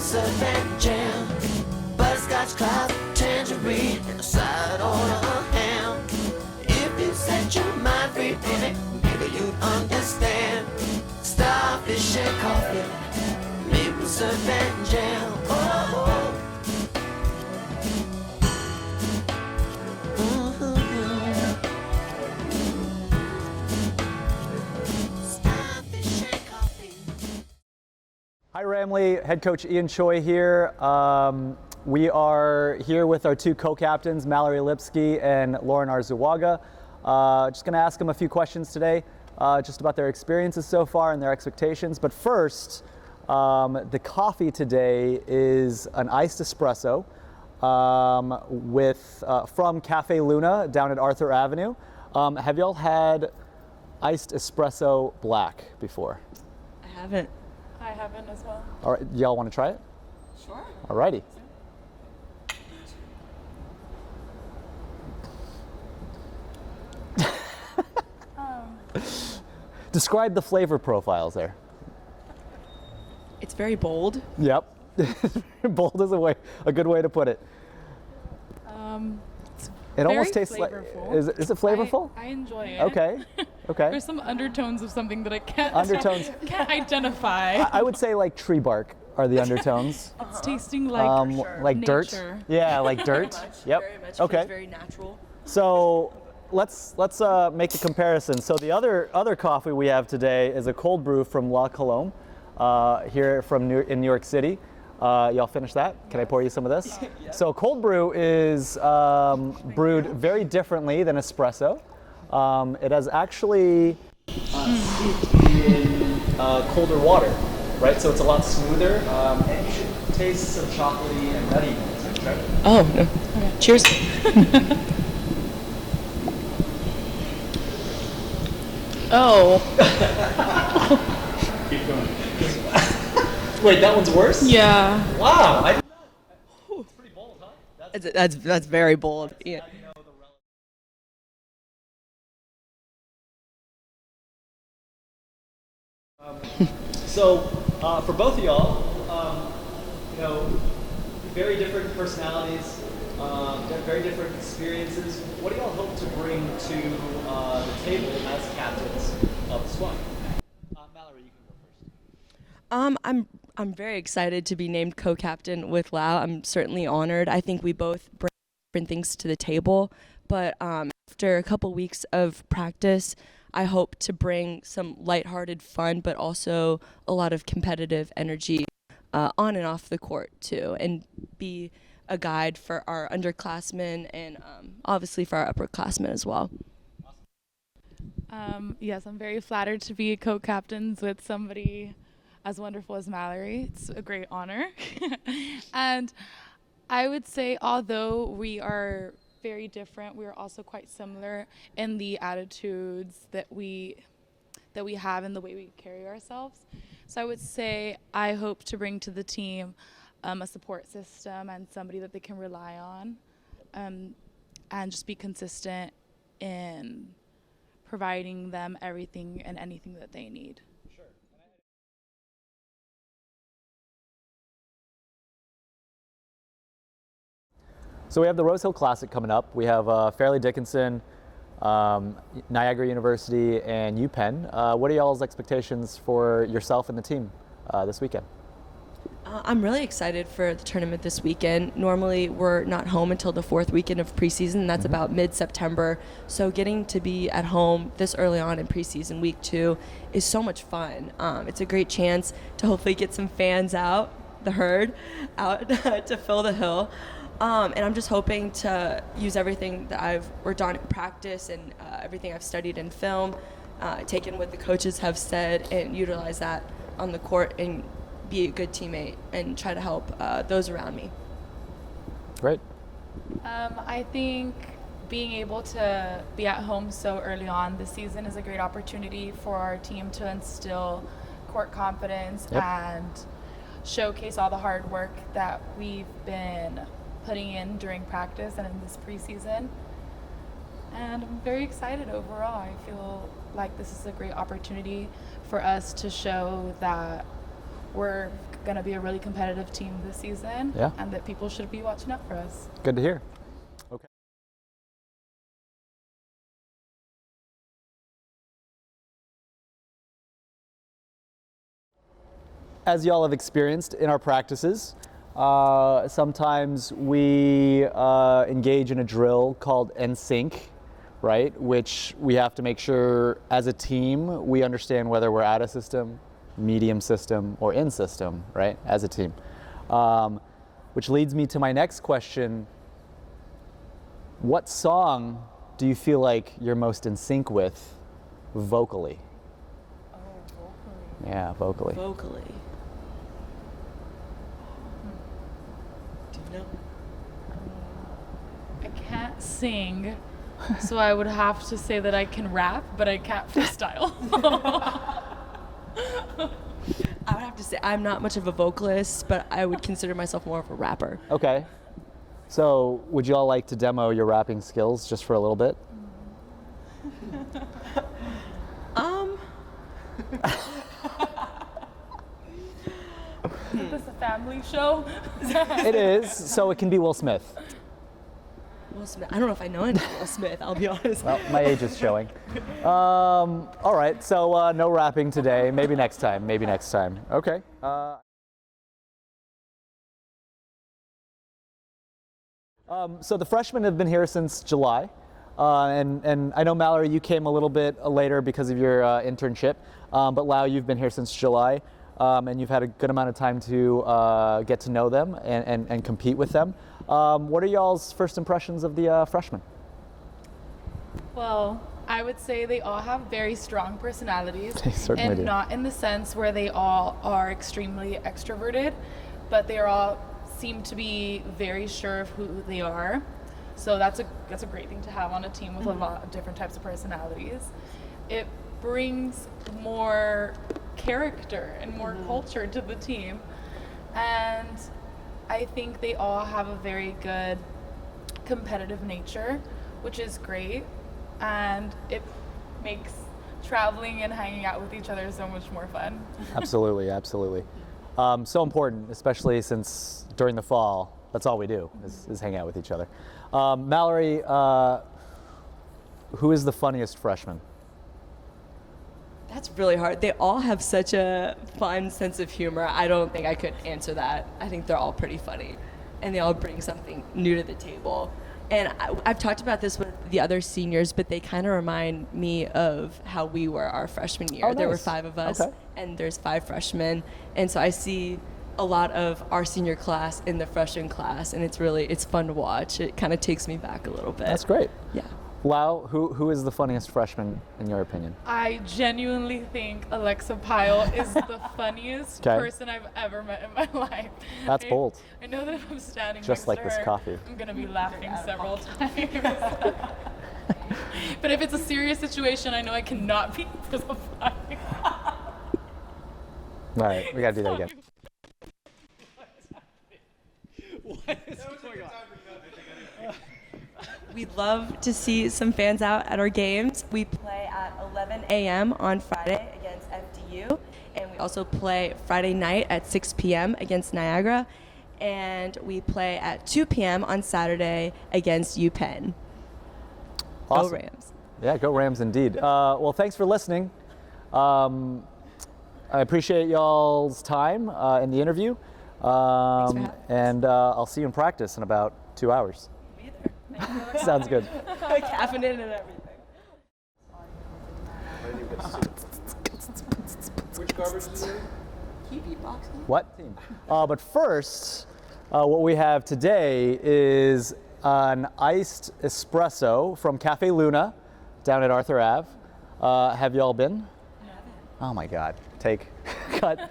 surf and jam. Butterscotch clouds, tangerine, and a side order of ham. If you set your mind free, baby, maybe you'd understand. Starfish and coffee, maple syrup and jam. Oh, Starfish and coffee. Hi Ramley, head coach Ian Choi here. We are here with our two co-captains, Mallory Lipski and Lauren Arzuaga. Just going to ask them a few questions today, just about their experiences so far and their expectations. But first, the coffee today is an iced espresso from Cafe Luna down at Arthur Avenue. Have y'all had iced espresso black before? I haven't. I haven't as well. All right, y'all want to try it? Sure. All righty. Describe the flavor profiles there. It's very bold. Yep. Bold is a good way to put it. It almost tastes flavorful. like. Is it flavorful? I enjoy it. Okay. Okay. There's some undertones of something that I can't can't identify. I would say like tree bark are the undertones. It's tasting like like dirt. nature. Yeah, like dirt. Yep. Very much. Okay. Feels very natural. So let's make a comparison. So the other coffee we have today is a cold brew from La Colombe, here in New York City. Y'all finish that? Can I pour you some of this? Yeah. So cold brew is brewed very differently than espresso. It has actually steeped in colder water, right? So it's a lot smoother, and you should taste some chocolatey and nutty notes, right? Oh, no. Okay. Cheers. Oh. Keep going. Wait, that one's worse? Yeah. Wow. I didn't know. It's pretty bold, huh? That's very bold. Yeah. So for both of y'all, very different personalities, very different experiences. What do y'all hope to bring to the table as captains of the squad? Mallory, you can go first. I'm very excited to be named co-captain with Lau. I'm certainly honored. I think we both bring different things to the table, but after a couple weeks of practice, I hope to bring some lighthearted fun, but also a lot of competitive energy on and off the court too, and be a guide for our underclassmen and obviously for our upperclassmen as well. Yes, I'm very flattered to be co-captains with somebody as wonderful as Mallory. It's a great honor. And I would say, although we are very different, we are also quite similar in the attitudes that we have and the way we carry ourselves. So I would say I hope to bring to the team a support system and somebody that they can rely on, and just be consistent in providing them everything and anything that they need. Sure. So we have the Rose Hill Classic coming up. We have Fairleigh Dickinson, Niagara University, and UPenn. What are y'all's expectations for yourself and the team this weekend? I'm really excited for the tournament this weekend. Normally, we're not home until the fourth weekend of preseason. That's about mid-September. So getting to be at home this early on in preseason, week 2, is so much fun. It's a great chance to hopefully get some fans out, the herd, out to fill the hill. And I'm just hoping to use everything that I've worked on in practice and everything I've studied in film, taken what the coaches have said, and utilize that on the court and be a good teammate and try to help those around me. Great. I think being able to be at home so early on this season is a great opportunity for our team to instill court confidence and showcase all the hard work that we've been putting in during practice and in this preseason. And I'm very excited overall. I feel like this is a great opportunity for us to show that we're going to be a really competitive team this season, Yeah. and that people should be watching out for us. Good to hear. Okay. As y'all have experienced in our practices, sometimes we engage in a drill called NSYNC, right? Which we have to make sure as a team we understand whether we're out of system, medium system, or in system, right? As a team. Which leads me to my next question. What song do you feel like you're most in sync with vocally? Oh, vocally. Yeah, vocally. Vocally. Do you know? I can't sing, so I would have to say that I can rap, but I can't freestyle. I would have to say I'm not much of a vocalist, but I would consider myself more of a rapper. Okay. So would you all like to demo your rapping skills just for a little bit? Is this a family show? It is, so it can be Will Smith. Will Smith. I don't know if I know any Will Smith, I'll be honest. Well, my age is showing. All right, so no rapping today. Maybe next time. Maybe next time. Okay. So the freshmen have been here since July, and I know Mallory, you came a little bit later because of your internship, but Lau, you've been here since July, and you've had a good amount of time to get to know them and compete with them. What are y'all's first impressions of the freshmen? Well, I would say they all have very strong personalities. They certainly and do. Not in the sense where they all are extremely extroverted, but they are all seem to be very sure of who they are. So that's a great thing to have on a team with a lot of different types of personalities. It brings more character and more culture to the team. And I think they all have a very good competitive nature, which is great. And it makes traveling and hanging out with each other so much more fun. Absolutely, absolutely. So important, especially since during the fall, that's all we do is hang out with each other. Mallory, who is the funniest freshman? That's really hard. They all have such a fun sense of humor. I don't think I could answer that. I think they're all pretty funny, and they all bring something new to the table. And I've talked about this with the other seniors, but they kind of remind me of how we were our freshman year. Oh, There were nice. 5 of us, Okay. and there's 5 freshmen. And so I see a lot of our senior class in the freshman class, and it's fun to watch. It kind of takes me back a little bit. That's great. Yeah. Lau, who is the funniest freshman in your opinion? I genuinely think Alexa Pyle is the funniest 'Kay. person I've ever met in my life. That's bold. I know that if I'm standing Just next like to this her, coffee. I'm gonna be laughing several times. But if it's a serious situation, I know I cannot be philosophizing. All right, we gotta do that again. We'd love to see some fans out at our games. We play at 11 a.m. on Friday against FDU, and we also play Friday night at 6 p.m. against Niagara, and we play at 2 p.m. on Saturday against UPenn. Awesome. Go Rams. Yeah, go Rams indeed. Well, thanks for listening. I appreciate y'all's time in the interview. having us. And I'll see you in practice in about 2 hours. Be there. Sounds good. Caffeinated and everything. Which garbage is it? Keep beatboxing. What? But first, what we have today is an iced espresso from Cafe Luna down at Arthur Ave. Have y'all been? Oh my God. Cut.